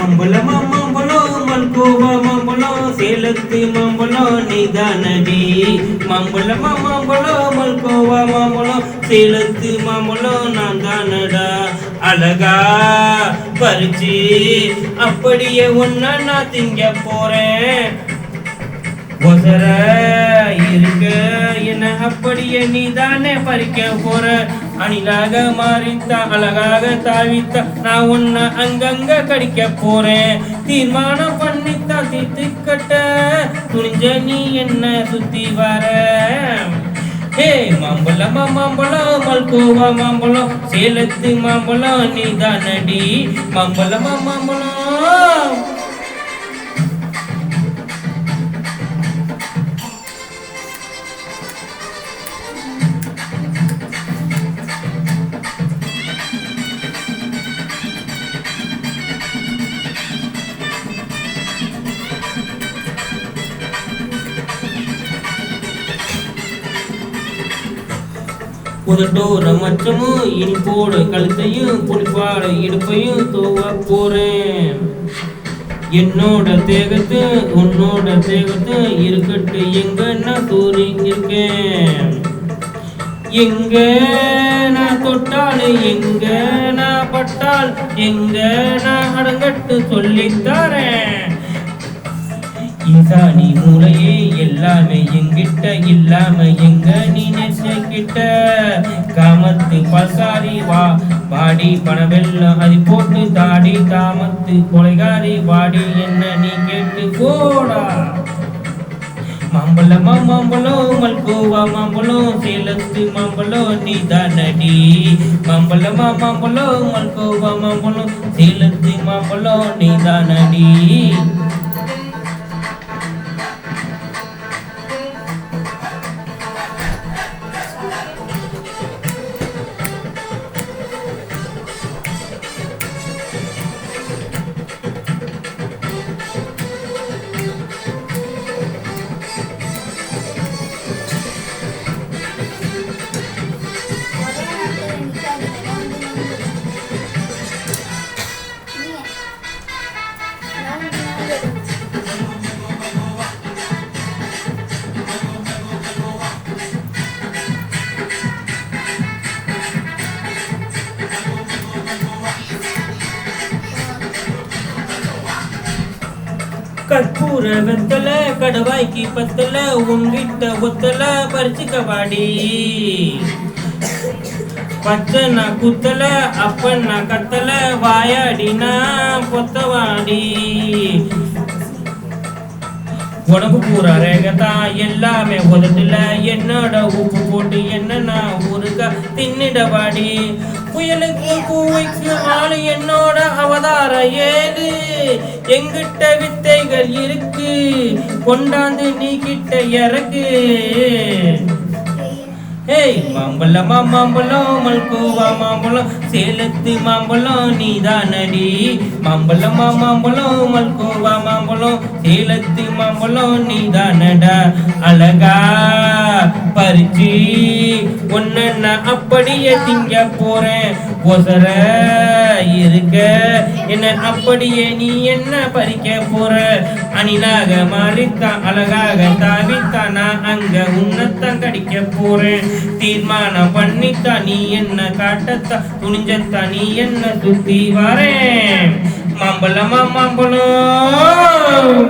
மாம்பழமா மாம்பழம் மல்கோவா மாம்பழம் சேலத்து மாம்பழம் நீதானடி. மாம்பழமா மாம்பழம் மல்கோவா மாம்பழம் சேலத்து மாம்பழம் நான் தானடா. அழகா பறிச்சு அப்படியே ஒன்னா நான் திங்க போறேன். ஒசர இருக்க என்ன அப்படியே நீதானே பறிக்க போற. அணிலாக மாறித்தா அழகாக தாவித்தா நான் உன்னை அங்கங்க கடிக்க போறேன். தீர்மானம் பண்ணித்தா தீர்த்துக்கட்ட துணிஞ்ச நீ என்ன சுத்தி வர. ஹே மாம்பழமா மாம்பழம் மல்கோவா மாம்பழம் சேலத்து மாம்பழம் நீதானடி. மாம்பழமா மாம்பழம் உதட்டோர மச்சமும் இனிப்போட கழுத்தையும் புளிப்பாட இடுப்பையும் தூவ போறேன். என்னோட தேகத்து உன்னோட தேகத்து இருக்கட்டு எங்க நான் தூரிங்கிருக்கேன். எங்க நான் தொட்டால் எங்க நான் பட்டால் எங்க நான் அடங்கட்டு சொல்லித்தரேன். இன்சானி மூளையே எல்லாமே எங்கிட்ட இல்லாம எங்க நீ நெசக்கிட்ட. காமத்து பல்காரி வா வாடி பணவெல்லாம் அது போட்டு தாடி. காமத்து கொலைகாரி வாடி என்ன நீ கேட்டு போடா. மாம்பழமா மாம்பழம் மல்கோவா மாம்பழம் சேலத்து மாம்பழம் நீதானடி. மாம்பழமா மாம்பழம் மல்கோவா மாம்பழம் சேலத்து மாம்பழம் நீதானடி. கற்பூர வெத்தல கடவாய்க்கு பத்தல உங்கிட்ட ஒத்தல பறிச்சுக்க வாடி. பச்சை குத்தல அப்ப கத்தல வாயாடினா பொத்தவாடி. உடம்பு பூரா ரேகதா எல்லாமே உதட்டுல என்னோட உப்பு போட்டு என்ன நான் ஊருக்கா தின்னிடவாடி. புயலுக்கு பூவைக்கு ஆளு என்னோட அவதார ஏது. எங்கிட்ட வித்தைகள் இருக்கு கொண்டாந்து நீ கிட்ட இறக்கு. ஏய் மாம்பழமா மாம்பழம் மல்கோவா மாம்பழம் சேலத்து மாம்பழம் நீதானடி. மாம்பழமா மாம்பழம் மல்கோவா மாம்பழம் சேலத்து மாம்பழம் நீதானடா. அழகா பறிச்சு ஒன்ன அப்படியே திங்க போறேன். ஒசர இருக்க என்ன அப்படியே நீ என்ன பறிக்க போற. அணிலாக மாறித்தான் அழகாக தாவித்தான் நான் அங்க உன்னத்தான் கடிக்க போறேன். தீர்மானம் பண்ணித்தான் நீ என்ன காட்டத்தான் துணிஞ்சத்தான் நீ என்ன சுத்தி வரேன். மாம்பழமா மாம்பழம்.